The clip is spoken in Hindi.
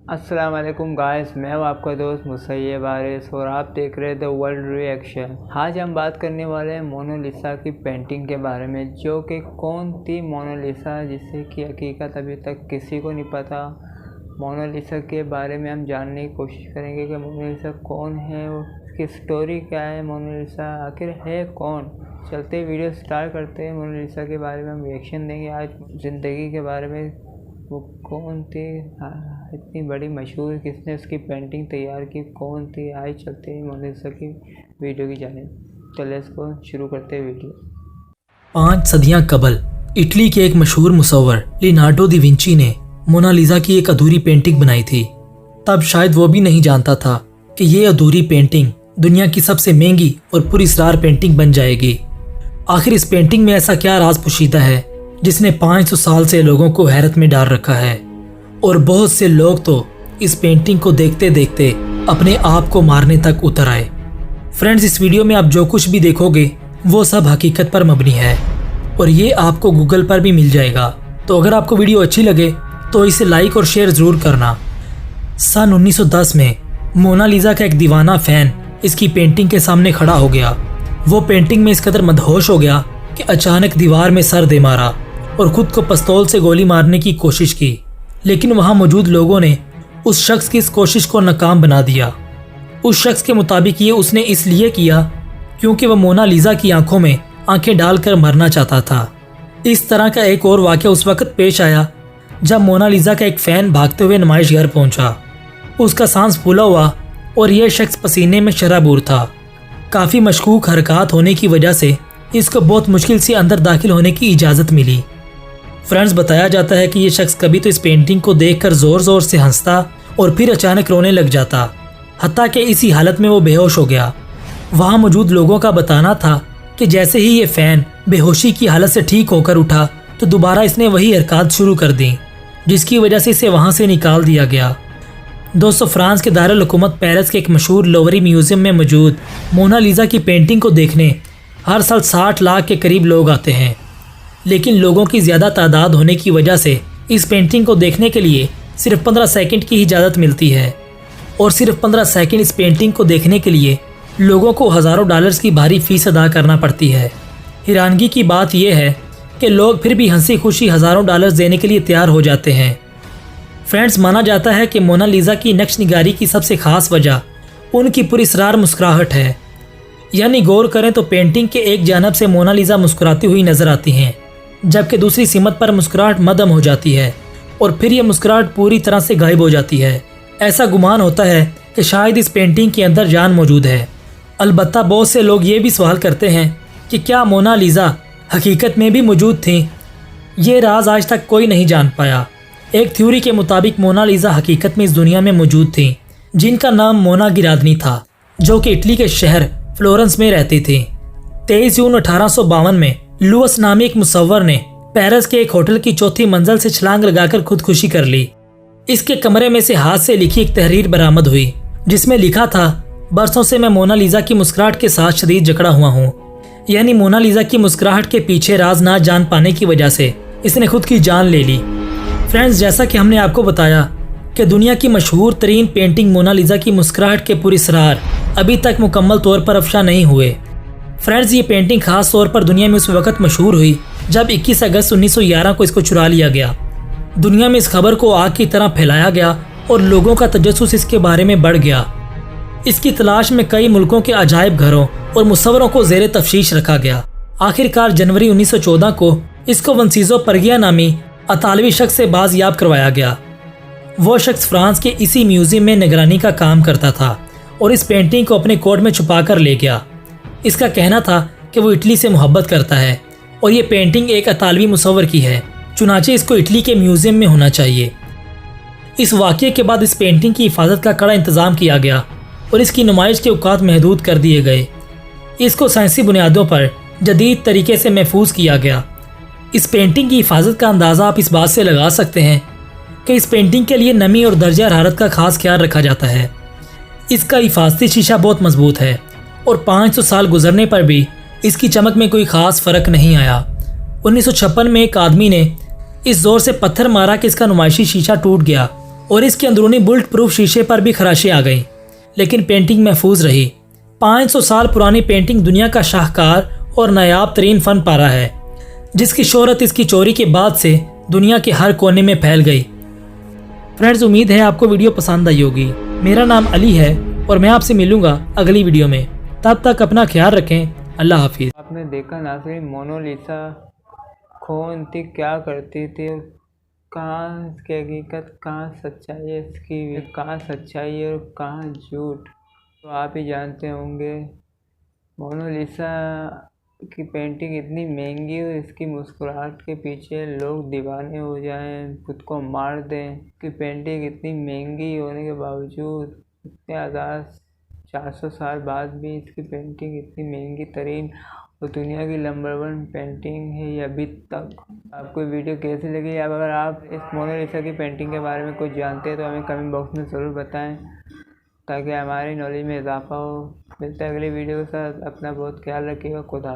अस्सलाम वालेकुम गाइस, मैं हूँ आपका दोस्त मुसैयब वारिस और आप देख रहे थे वर्ल्ड रिएक्शन। आज हम बात करने वाले हैं मोनालिसा की पेंटिंग के बारे में, जो कि कौन थी मोनालिसा, जिससे कि हकीकत अभी तक किसी को नहीं पता। मोनालिसा के बारे में हम जानने की कोशिश करेंगे कि मोनालिसा कौन है और उसकी स्टोरी क्या है, मोनालिसा आखिर है कौन। चलते वीडियो स्टार्ट करते हैं। मोनालिसा के बारे में हम रिएक्शन देंगे आज, ज़िंदगी के बारे में, वो कौन थी, इतनी बड़ी मशहूर, किसने उसकी पेंटिंग तैयार की, कौन थी। आइए चलते हैं मोनालिसा की वीडियो की जानिब। चले इसको शुरू करते हैं वीडियो। 5 सदियां कबल इटली के एक मशहूर मुसव्वर लियोनार्डो दा विंची ने मोनालिसा की एक अधूरी पेंटिंग बनाई थी। तब शायद वो भी नहीं जानता था कि ये अधूरी पेंटिंग दुनिया की सबसे महंगी और पुरस्कार पेंटिंग बन जाएगी। आखिर इस पेंटिंग में ऐसा क्या राज पोशीदा है जिसने 500 साल से लोगों को हैरत में डाल रखा है, और बहुत से लोग तो इस पेंटिंग को देखते देखते अपने आप को मारने तक उतर आए। फ्रेंड्स, इस वीडियो में आप जो कुछ भी देखोगे वो सब हकीकत पर मबनी है और ये आपको गूगल पर भी मिल जाएगा। तो अगर आपको वीडियो अच्छी लगे तो इसे लाइक और शेयर जरूर करना। सन 1910 में मोनालिसा का एक दीवाना फैन इसकी पेंटिंग के सामने खड़ा हो गया। वो पेंटिंग में इस कदर मदहोश हो गया कि अचानक दीवार में सर दे मारा और खुद को पिस्तौल से गोली मारने की कोशिश की, लेकिन वहां मौजूद लोगों ने उस शख्स की इस कोशिश को नाकाम बना दिया। उस शख्स के मुताबिक ये उसने इसलिए किया क्योंकि वह मोनालिसा की आंखों में आंखें डालकर मरना चाहता था। इस तरह का एक और वाक़या उस वक्त पेश आया जब मोनालिसा का एक फैन भागते हुए नुमाइश घर पहुंचा। उसका सांस फूला हुआ और यह शख्स पसीने में शराबूर था। काफ़ी मशकूक हरकत होने की वजह से इसको बहुत मुश्किल से अंदर दाखिल होने की इजाज़त मिली। फ्रेंड्स, बताया जाता है कि ये शख्स कभी तो इस पेंटिंग को देखकर ज़ोर ज़ोर से हंसता और फिर अचानक रोने लग जाता, हत्ता कि इसी हालत में वो बेहोश हो गया। वहाँ मौजूद लोगों का बताना था कि जैसे ही ये फ़ैन बेहोशी की हालत से ठीक होकर उठा तो दोबारा इसने वही हरकत शुरू कर दी, जिसकी वजह से इसे वहाँ से निकाल दिया गया। दोस्तों, फ्रांस के दारुल हुकूमत पेरिस के एक मशहूर लोवरी म्यूज़ियम में मौजूद मोनालिसा की पेंटिंग को देखने हर साल 60 लाख के करीब लोग आते हैं, लेकिन लोगों की ज़्यादा तादाद होने की वजह से इस पेंटिंग को देखने के लिए सिर्फ 15 सेकंड की इजाज़त मिलती है, और सिर्फ 15 सेकंड इस पेंटिंग को देखने के लिए लोगों को हज़ारों डॉलर्स की भारी फीस अदा करना पड़ती है। हैरानगी की बात यह है कि लोग फिर भी हंसी खुशी हज़ारों डॉलर्स देने के लिए तैयार हो जाते हैं। फ्रेंड्स, माना जाता है कि मोनालिसा की नक्श निगारी की सबसे ख़ास वजह उनकी पुरस्कार मुस्कुराहट है। यानी गौर करें तो पेंटिंग के एक जानब से मोनालिसा मुस्कुराती हुई नजर आती हैं, जबकि दूसरी सिमत पर मुस्कुराहट मदम हो जाती है और फिर यह मुस्कुराहट पूरी तरह से गायब हो जाती है। ऐसा गुमान होता है कि शायद इस पेंटिंग के अंदर जान मौजूद है। अलबत्ता बहुत से लोग ये भी सवाल करते हैं कि क्या मोनालिसा हकीकत में भी मौजूद थी। ये राज आज तक कोई नहीं जान पाया। एक थ्योरी के मुताबिक मोनालिसा हकीकत में इस दुनिया में मौजूद थी, जिनका नाम मोना गिरादनी था, जो कि इटली के शहर फ्लोरेंस में रहती थी। 23 जून 1852 में लुअस नामी एक मुसव्वर ने पेरिस के एक होटल की चौथी मंजिल से छलांग लगाकर खुदकुशी कर ली। इसके कमरे में से हाथ से लिखी एक तहरीर बरामद हुई, जिसमें लिखा था, बरसों से मैं मोनालिसा की मुस्कुराहट के साथ शदीद जकड़ा हुआ हूँ। यानी मोनालिसा की मुस्कुराहट के पीछे राज ना जान पाने की वजह से इसने खुद की जान ले ली। फ्रेंड्स, जैसा कि हमने आपको बताया कि दुनिया की मशहूर तरीन पेंटिंग मोनालिसा की मुस्कुराहट के पूरे असरार अभी तक मुकम्मल तौर पर अफशा नहीं हुए। फ्रेंड्स, ये पेंटिंग खास तौर पर दुनिया में उस वक्त मशहूर हुई जब 21 अगस्त 1911 को इसको चुरा लिया गया। दुनिया में इस खबर को आग की तरह फैलाया गया और लोगों का तजस्सुस इसके बारे में बढ़ गया। इसकी तलाश में कई मुल्कों के अजायब घरों और मुसव्वरों को ज़ेरे तफ्तीश रखा गया। आखिरकार जनवरी 1914 को इसको वंसीजो परगिया नामी अतालवी शख्स से बाजियाब करवाया गया। वो शख्स फ्रांस के इसी म्यूजियम में निगरानी का काम करता था और इस पेंटिंग को अपने कोट में छुपा कर ले गया। इसका कहना था कि वो इटली से मोहब्बत करता है और ये पेंटिंग एक अतालवी मुसव्वर की है, चुनाचे इसको इटली के म्यूजियम में होना चाहिए। इस वाक़ये के बाद इस पेंटिंग की हिफाजत का कड़ा इंतज़ाम किया गया और इसकी नुमाइश के औकात महदूद कर दिए गए। इसको साइंसी बुनियादों पर जदीद तरीके से महफूज किया गया। इस पेंटिंग की हिफाजत का अंदाज़ा आप इस बात से लगा सकते हैं कि इस पेंटिंग के लिए नमी और दर्जा हरारत का खास ख्याल रखा जाता है। इसका हिफाजती शीशा बहुत मजबूत है और 500 साल गुजरने पर भी इसकी चमक में कोई ख़ास फ़र्क नहीं आया। 1956 में एक आदमी ने इस जोर से पत्थर मारा कि इसका नुमाइशी शीशा टूट गया और इसके अंदरूनी बुलेट प्रूफ शीशे पर भी खराशें आ गईं, लेकिन पेंटिंग महफूज रही। 500 साल पुरानी पेंटिंग दुनिया का शाहकार और नायाब तरीन फन पारा है, जिसकी शोहरत इसकी चोरी के बाद से दुनिया के हर कोने में फैल गई। फ्रेंड्स, उम्मीद है आपको वीडियो पसंद आई होगी। मेरा नाम अली है और मैं आपसे मिलूंगा अगली वीडियो में। तब तक अपना ख्याल रखें। अल्लाह हाफिज़। आपने देखा नाज़रीन, मोनालिसा कौन थी, क्या करती थी, कहाँ इसकी हकीकत, कहाँ सच्चाई है इसकी, कहाँ सच्चाई है और कहाँ झूठ, तो आप ही जानते होंगे। मोनालिसा की पेंटिंग इतनी महंगी और इसकी मुस्कुराहट के पीछे लोग दीवाने हो जाएं, खुद को मार दें कि पेंटिंग इतनी महंगी होने के बावजूद इतने 400 साल बाद भी इसकी पेंटिंग इतनी महंगी तरीन और दुनिया की नंबर 1 पेंटिंग है ये अभी तक। आपको वीडियो कैसी लगी? अब अगर आप इस मोनालिसा की पेंटिंग के बारे में कुछ जानते हैं तो हमें कमेंट बॉक्स में ज़रूर बताएं, ताकि हमारी नॉलेज में इजाफा हो। मिलते हैं अगली वीडियो के साथ। अपना बहुत ख्याल रखिएगा। खुदा।